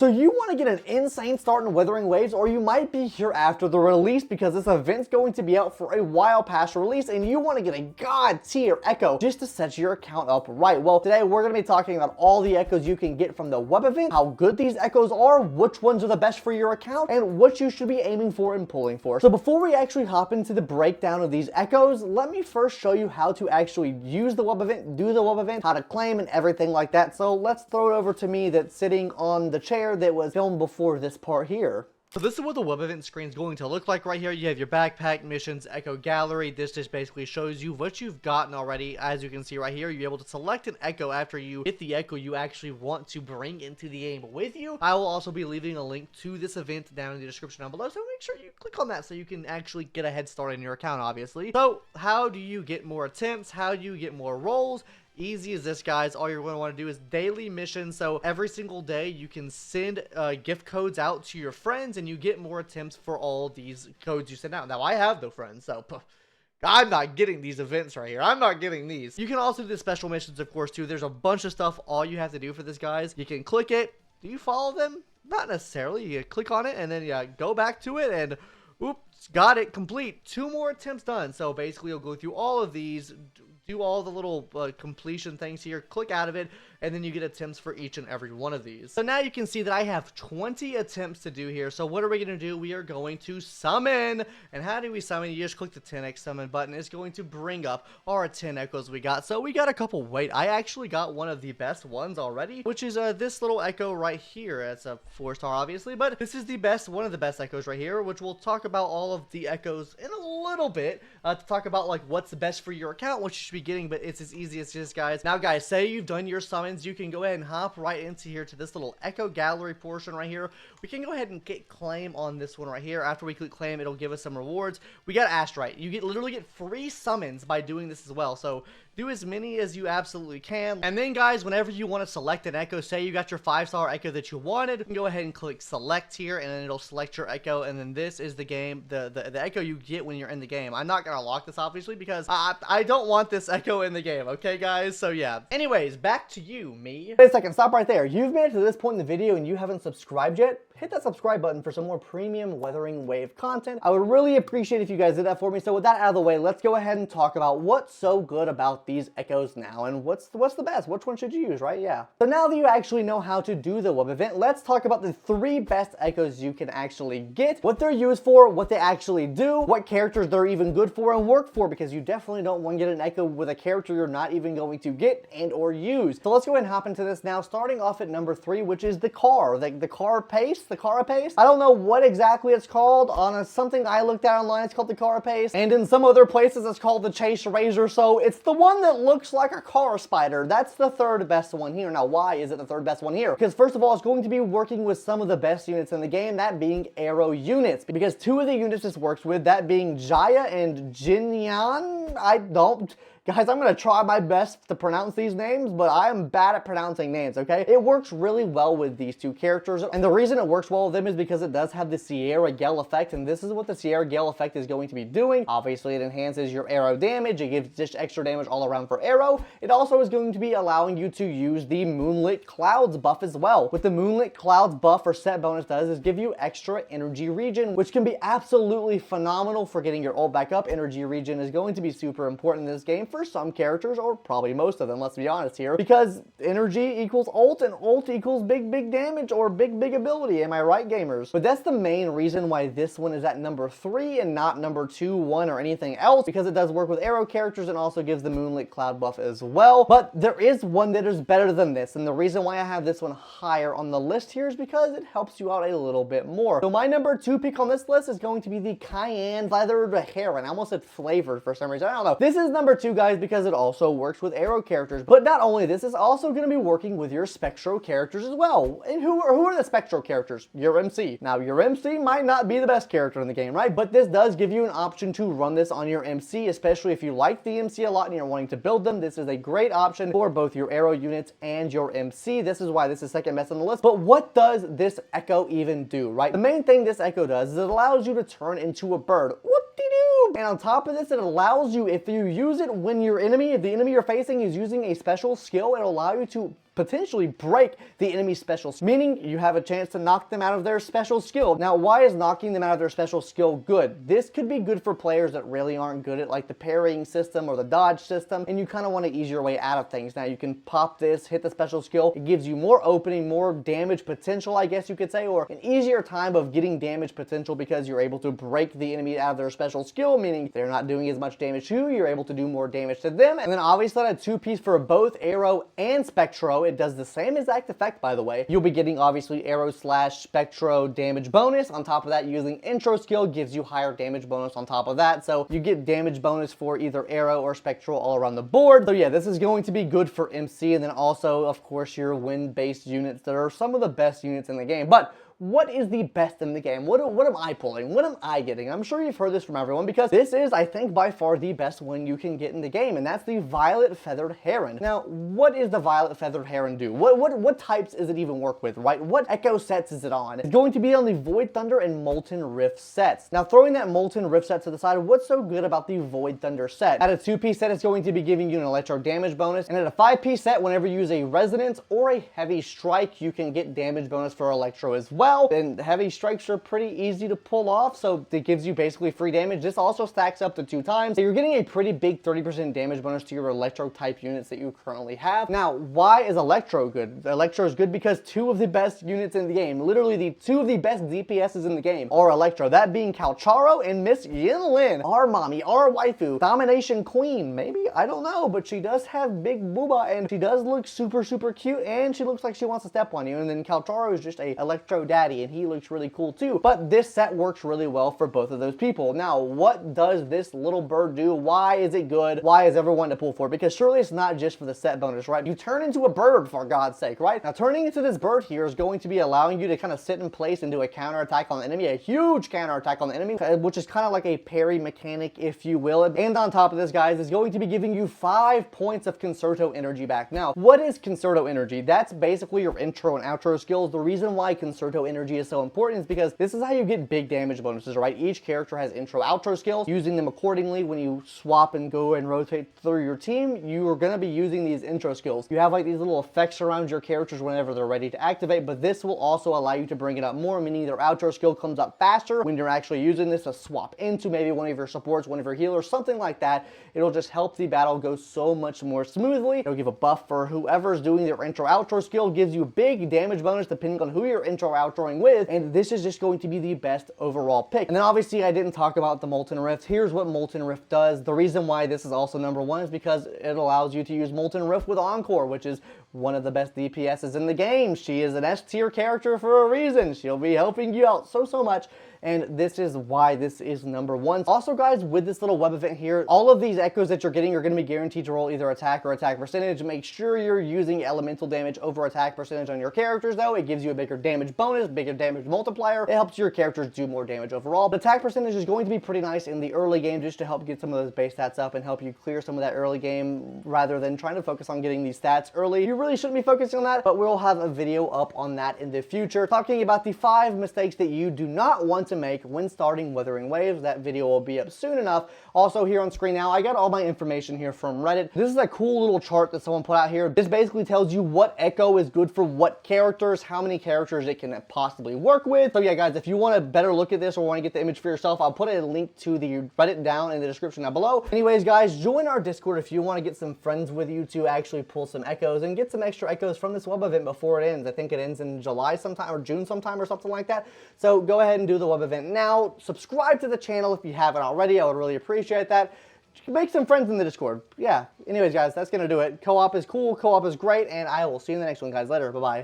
So you want to get an insane start in Wuthering Waves, or you might be here after the release because this event's going to be out for a while past release and you want to get a god tier echo just to set your account up right. Well, today we're going to be talking about all the echoes you can get from the web event, how good these echoes are, which ones are the best for your account, and what you should be aiming for and pulling for. So before we actually hop into the breakdown of these echoes, let me first show you how to actually use the web event, do the web event, how to claim and everything like that. So let's throw it over to me that's sitting on the chair that was filmed before this part here. So this is what the web event screen is going to look like right here. You have your backpack, missions, echo gallery. This just basically shows you what you've gotten already. As you can see right here, you're able to select an echo after you hit the echo you actually want to bring into the game with you. I will also be leaving a link to this event down in the description down below, so make sure you click on that so you can actually get a head start in your account, obviously. So how do you get more attempts? How do you get more rolls? Easy as this, guys. All you're going to want to do is daily missions. So every single day you can send gift codes out to your friends and you get more attempts for all these codes you send out. Now I have no friends, so I'm not getting these events right here. I'm not getting these. You can also do the special missions, of course, too. There's a bunch of stuff. All you have to do for this, guys, you can click it. Do you follow them? Not necessarily. You click on it and then you go back to it and oops, got it complete. 2 more attempts done. So basically you'll go through all of these, do all the little completion things here, click out of it, and then you get attempts for each and every one of these. So now you can see that I have 20 attempts to do here. So what are we going to do? We are going to summon. And how do we summon? You just click the 10x summon button. It's going to bring up our 10 echoes we got. So we got a couple. Wait, I actually got one of the best ones already, which is this little echo right here. It's a 4-star, obviously, but this is the best, one of the best echoes right here, which we'll talk about all of the echoes in a little bit to talk about like what's the best for your account, what you should be getting, but it's as easy as this, guys. Now, guys, say you've done your summons, you can go ahead and hop right into here to this little echo gallery portion right here. We can go ahead and get claim on this one right here. After we click claim, it'll give us some rewards. We got Astrite. You literally get free summons by doing this as well. So do as many as you absolutely can. And then, guys, whenever you want to select an echo, say you got your 5-star echo that you wanted, you can go ahead and click select here, and then it'll select your echo. And then this is the game, the echo you get when you're in the game. I'm not gonna lock this, obviously, because I don't want this echo in the game. Okay, guys? So yeah. Anyways, back to you, me. Wait a second, stop right there. You've made it to this point in the video and you haven't subscribed yet? Hit that subscribe button for some more premium Wuthering Wave content. I would really appreciate if you guys did that for me. So with that out of the way, let's go ahead and talk about what's so good about these echoes now and what's the best. Which one should you use, right? Yeah. So now that you actually know how to do the web event, let's talk about the 3 best echoes you can actually get, what they're used for, what they actually do, what characters they're even good for and work for, because you definitely don't want to get an echo with a character you're not even going to get and or use. So let's go ahead and hop into this now, starting off at number 3, which is the car, the car pace. The carapace. I don't know what exactly it's called. On something I looked at online, it's called the carapace, and in some other places it's called the chase razor. So it's the one that looks like a car spider. That's the 3rd best one here. Now, why is it the 3rd best one here? Because first of all, it's going to be working with some of the best units in the game, that being arrow units, because 2 of the units this works with, that being Jaya and Jinyan. Guys, I'm going to try my best to pronounce these names, but I am bad at pronouncing names, okay? It works really well with these 2 characters, and the reason it works well with them is because it does have the Sierra Gale effect, and this is what the Sierra Gale effect is going to be doing. Obviously, it enhances your arrow damage. It gives just extra damage all around for arrow. It also is going to be allowing you to use the Moonlit Clouds buff as well. What the Moonlit Clouds buff or set bonus does is give you extra energy regen, which can be absolutely phenomenal for getting your ult back up. Energy regen is going to be super important in this game for some characters, or probably most of them, let's be honest here, because energy equals ult and ult equals big damage or big ability. Am I right, gamers? But that's the main reason why this one is at number 3 and not number 2, 1, or anything else, because it does work with arrow characters and also gives the Moonlit Cloud buff as well. But there is one that is better than this, and the reason why I have this one higher on the list here is because it helps you out a little bit more. So my number 2 pick on this list is going to be the Cayenne Leathered Heron. I almost said flavored for some reason. I don't know. This is number 2, guys, because it also works with arrow characters. But not only this, it's also going to be working with your Spectro characters as well. And who are the Spectro characters? Your MC. Now, your MC might not be the best character in the game, right? But this does give you an option to run this on your MC, especially if you like the MC a lot and you're wanting to build them. This is a great option for both your arrow units and your MC. This is why this is 2nd best on the list. But what does this echo even do, right? The main thing this echo does is it allows you to turn into a bird. Whoop-de-doo! And on top of this, it allows you, if you use it when if the enemy you're facing is using a special skill, it'll allow you to potentially break the enemy's special, meaning you have a chance to knock them out of their special skill. Now, why is knocking them out of their special skill good? This could be good for players that really aren't good at like the parrying system or the dodge system, and you kind of want to ease your way out of things. Now, you can pop this, hit the special skill. It gives you more opening, more damage potential, I guess you could say, or an easier time of getting damage potential because you're able to break the enemy out of their special skill, meaning they're not doing as much damage to you. You're able to do more damage to them. And then obviously that two-piece for both Arrow and Spectro. It does the same exact effect, by the way. You'll be getting obviously Arrow / Spectro damage bonus. On top of that, using intro skill gives you higher damage bonus on top of that. So you get damage bonus for either Arrow or Spectro all around the board. So yeah, this is going to be good for MC, and then also, of course, your wind-based units that are some of the best units in the game. But what is the best in the game? What am I pulling? What am I getting? I'm sure you've heard this from everyone because this is, I think, by far the best one you can get in the game, and that's the Violet Feathered Heron. Now, what is the Violet Feathered Heron do? What types does it even work with, right? What echo sets is it on? It's going to be on the Void Thunder and Molten Rift sets. Now, throwing that Molten Rift set to the side, what's so good about the Void Thunder set? At a 2-piece set, it's going to be giving you an electro damage bonus, and at a 5-piece set, whenever you use a Resonance or a Heavy Strike, you can get damage bonus for electro as well. And heavy strikes are pretty easy to pull off, so it gives you basically free damage. This also stacks up to 2 times, so you're getting a pretty big 30% damage bonus to your electro type units that you currently have. Now, why is electro good? Electro is good because 2 of the best units in the game, literally the 2 of the best DPSs in the game, are electro. That being Calcharo and Miss Yinlin, our mommy, our waifu, Domination Queen, maybe? I don't know, but she does have big booba, and she does look super, super cute, and she looks like she wants to step on you. And then Calcharo is just a electro daddy, and he looks really cool too. But this set works really well for both of those people. Now, what does this little bird do? Why is it good? Why is everyone to pull for it? Because surely it's not just for the set bonus, right? You turn into a bird, for God's sake, right? Now, turning into this bird here is going to be allowing you to kind of sit in place and do a counterattack on the enemy, a huge counterattack on the enemy, which is kind of like a parry mechanic, if you will. And on top of this, guys, is going to be giving you 5 points of Concerto energy back. Now, what is Concerto energy? That's basically your intro and outro skills. The reason why Concerto energy is so important is because this is how you get big damage bonuses, right? Each character has intro, outro skills. Using them accordingly when you swap and go and rotate through your team, you are going to be using these intro skills. You have like these little effects around your characters whenever they're ready to activate, but this will also allow you to bring it up more, meaning their outro skill comes up faster when you're actually using this to swap into maybe one of your supports, one of your healers, something like that. It'll just help the battle go so much more smoothly. It'll give a buff for whoever's doing their intro, outro skill, gives you big damage bonus depending on who you're intro, outroing with, and this is just going to be the best overall pick. And then obviously I didn't talk about the Molten Rift. Here's what Molten Rift does. The reason why this is also number 1 is because it allows you to use Molten Rift with Encore, which is one of the best DPSs in the game. She is an S tier character for a reason. She'll be helping you out so much, and this is why this is number 1. Also, guys, with this little web event here, all of these echoes that you're getting are going to be guaranteed to roll either attack or attack percentage. Make sure you're using elemental damage over attack percentage on your characters, though. It gives you a bigger damage bonus, bigger damage multiplier. It helps your characters do more damage overall. But attack percentage is going to be pretty nice in the early game just to help get some of those base stats up and help you clear some of that early game rather than trying to focus on getting these stats early. You really shouldn't be focusing on that, but we'll have a video up on that in the future talking about the 5 mistakes that you do not want to make when starting Wuthering Waves. That video will be up soon enough. Also, here on screen now, I got all my information here from Reddit. This is a cool little chart that someone put out here. This basically tells you what echo is good for what characters, how many characters it can possibly work with. So yeah, guys, if you want a better look at this or want to get the image for yourself, I'll put a link to the Reddit down in the description down below. Anyways, guys, join our Discord if you want to get some friends with you to actually pull some echoes and get some extra echoes from this web event before it ends. I think it ends in July sometime or June sometime or something like that. So go ahead and do the web event now. Subscribe to the channel if you haven't already. I would really appreciate that. Make some friends in the Discord. Yeah. Anyways, guys, that's going to do it. Co-op is cool. Co-op is great. And I will see you in the next one, guys. Later. Bye-bye.